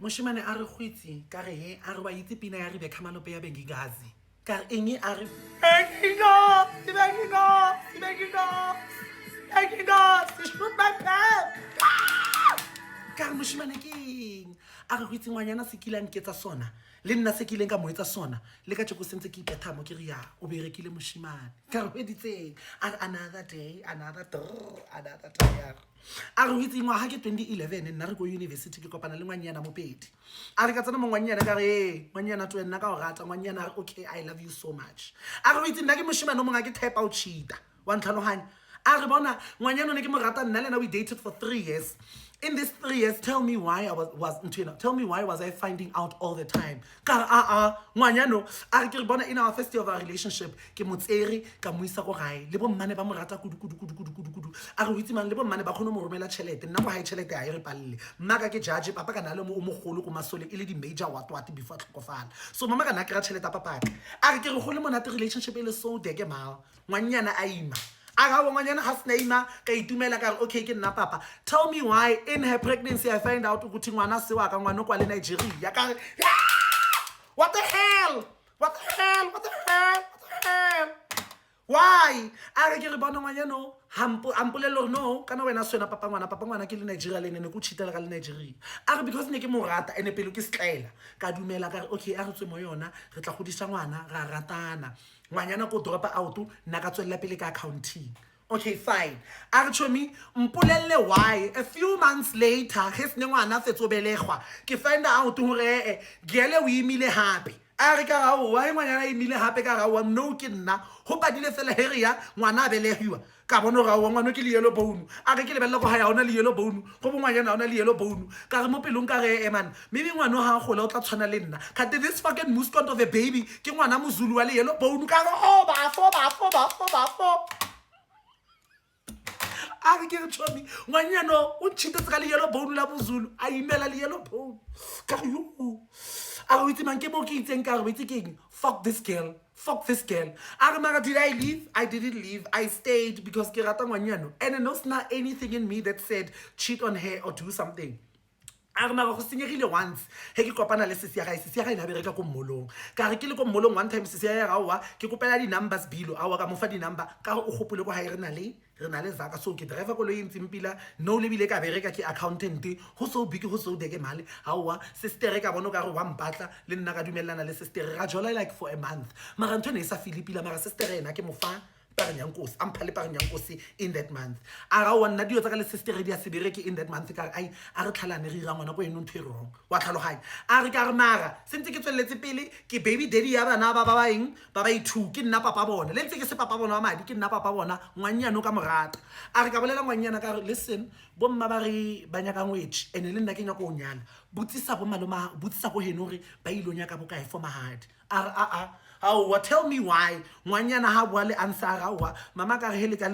Moshimane a re khwitsi ka re he a re ba itse pina ya Rebecca Malope ya Bengigazi ka eng a re shoot my pants ka re moshimane ke eng a re khwitsi ngwanyana se kilang ketsa sona le nna se kileng ka mo etsa sona le ka tsheko sentse ke ipetha mo ke ria o berekile moshimane ka re editseng another day ya a re itse ngwa ha ke 2011 nna re go university ke kopana le ngwanyana mo pedi a re ka tsena mo ngwanyana ka re ngwanyana to nna ka o rata ngwanyana okay I love you so much a re itse nna ke moshimane mo nga ke type out cheater wa ntlhalohanya a re bona ngwanyana ne ke mo rata nna le na we dated for 3 years. In these 3 years, tell me why was I finding out all the time? Ka ngwanyano a re ke re bona in our first year of our relationship ke motseri ka moisa go gae le bo mmane ba mo rata kudu a re itse man le bo mmane ba khone mo romela chelete nna go hae chelete a re palle mma ka ke judge papa ka na le mo mogolo ko masole ile di major what before tlhokofala so mama ka na ke ra chelete papa a re ke re go le monate relationship ile so deke mal ngwanyana a ima okay ke nna papa tell me why in her pregnancy I find out ukuthi ngwana se wa ka ngwana kwa le Nigeria ka what the hell why a re ke re bona ngwanyano ampolelo no kana wena swena papa ngwana ke le Nigeria le nene go cheatela ka le Nigeria a re because ne ke mo rata ene pelo ke sklela ka dumela ka re okay a re tswe mo yona re tla godisa ngwana ra ratana ngwanyana ko dropa out nna ka tswella pele ka accounting okay fine a re chomi mpolelle why a few months later his ne ngwana fetso belegwa ke find out hore gele o imile hape a re ka ga o wa ngwana imile hape ka ga wa no ke nna ho padile fela heria ngwana a belegiwa ka bona ga wa ngwana ke le yellow bone a re ke le bella go ha ya ona le yellow bone go bo ngwana ona le yellow bone ka re mo pelong ka re man maybe ngwana ha gola o tla tshwana le nna ka this fucking muscot of a baby ke ngwana mozulu wa le yellow bone ka re oh ba fo a re ke re chomi ngwanyano o ntshitetse ka le yellow bone la bozulu a imela le yellow bone ka yo a re itse man ke mo ke itseng ka re itse keng fuck this girl a re mara did I leave? I didn't leave. I stayed because ke rata ngwanyano and there's not anything in me that said cheat on her or do something. A re mara go senyegile once he ke kopana le sisi ya ga ina bereka ko mmolong ka re ke le ko mmolong one time sisi ya ga wa ke kopela di numbers bilo a wa ka mo fa di number ka re o gopole go ha re na le zaka so ke driver ko lo intsi mpila no le bile ka bereka ke accountant ho so big ho so deke male ha wa sister ka bono ka re wa mpatla le nna ka dumellana le sister ra jola like for a month mara ntho ne sa Philipila mara sister ena ke mo fa paranyankosi amphale paranyankosi in that month a ga wa nna dio tsa ka le sister di a se bereke in that month ka ai a re tlhalane re ira ngwana go eno ntho wrong wa tlhaloganya a re ka re mara sentse ke tsweletse pele ke baby daddy ya bana ba baeng ba ba ithu ke nna papa bona le ntse ke se papa bona wa madi ke nna papa bona ngwanyano ka morata a re ka bolela ngwanyana ka re listen bo mma ba re banya ka ngwetši ene le nna ke nya go nyala butsisa bo maloma butsisa go heno re ba ilonya ka bokae for mahadi a tell me why ngwanyana ha bua le answer wa mama ka re hele tla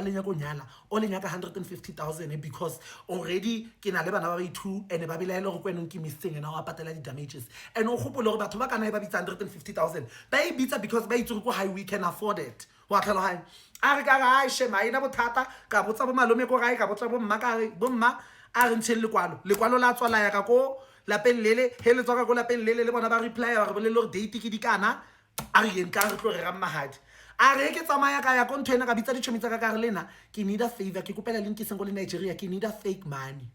lenya go nyala o lenya ka 150,000 because already ke na le bana ba ba ithu ene ba bilaela go kwenong ke missing ena wa patela di damages and o gopole gore batho ba kana ba bitsa 150,000 ba e bitsa because ba itse go high we can afford it wa tlhaloganya a re ka ga shema ina bothata ka botsa bo malome go gae ka botsa bo mma ka re bo mma a re ntshele lekwalo la tswala ya ka ko lapeng lele he le tswa ka go lapeng lele le bona ba reply ba re bolele gore date ke dikana a re eng ka re tlo re ga mahadi a re ke tsamaya ka ya ko ntho ena ka bitsa ditšhomi tsa ka re lena ke need a favor ke kopela link seng go le Nigeria ke need a fake money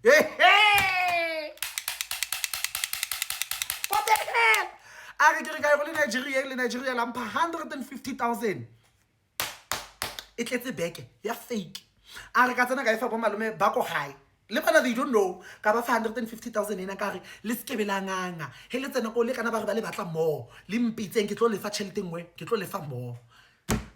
what the hell a re ke re ka go le Nigeria la mpha 150,000 e tletse beke ya fake a re ka tsena ka ifa bo malome ba ko gae le bana they don't know ka ba 150,000 ena ka re le skebela nganga he le tsena ko le kana ba re ba le batla mo le mpitseng ke tlo le fa tšhelete ngwe ke tlo le fa mo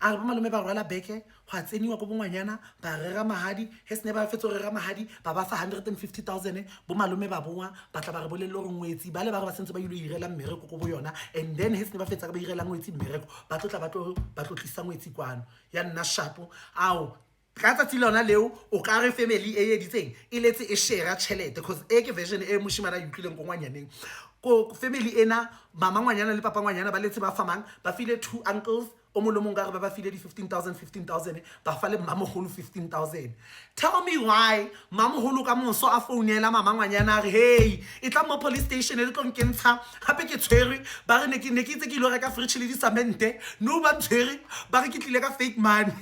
a re ba malome ba rwala beke go tseniwa go bongwanyana ba rera mahadi he sene ba fetso rera mahadi ba ba fa 150,000 bo malome ba bongwa ba tla ba re bolelle gore ngwetsi ba le ba re ba sentse ba ile irela mmereko go bo yona and then he sene ba fetsa ka ba irela ngwetsi mmereko ba tla ba tlo tlisa ngwetsi kwano ya nna shapo ao ka tsatsi lona leo o ka re family e editseng e letse e share tšhelete because e ke version e moshimana utlileng go ngwanyaneng ko family ena mama ngwanyana le papa ngwanyana ba letse ba famang ba file 2 uncles o mo le mong ka re ba file di 15,000 ba fa le mmamogolo 15,000. Tell me why mmamogolo ka moso a founela mamangwanyana a re hey e tla mo police station e le tlo nkentsha gape ke tshwere ba re ne ke itse ke ile reka fridge le disamente no ba tshwere ba re ke tlile ka fake money.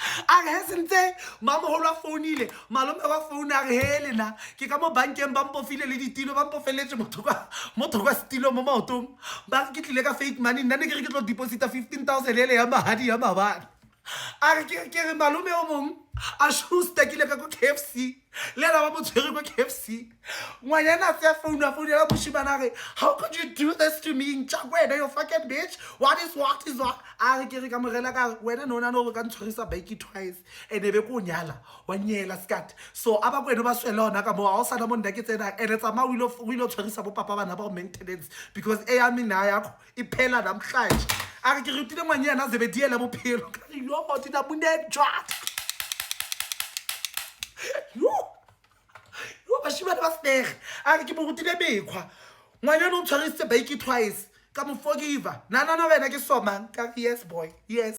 A re he sentse mmamogolo a founile malome wa founa a re he lena ke ka mo bankeng ba mpofile le ditilo ba mpofeletse motho ka stilo mo maotong ba re ke tlile ka fake money nna ne ke re ke tlo deposita 15,000 ele ya mahadi ya mabana. A re ke re malome o mong a shusta ke le ka ko KFC le ena ba mo tshwere ko KFC ngwanyana a tseya founa la moshimana a re how could you do this to me ntshakwena you fucking bitch what is what a re ke re ka morela ka wena nona no go ka ntshwarisa bike twice ene be ko nyala wa nyela skat so aba kwena ba swela ona ka mo a o sana mo nna ke tsena ene tsama o ile tshwarisa bo papa bana ba maintenance because e ya mina yakho iphela namhlanje a re ke rutile ngwanyana zebe diela bophelo ka re yo dina munenjwa yo bashimane ba snege a re ke mo rutile mekgwa ngwanyana o tshwarisitse bike twice ka mo forgiva nana wena ke somang ka yes boy yes.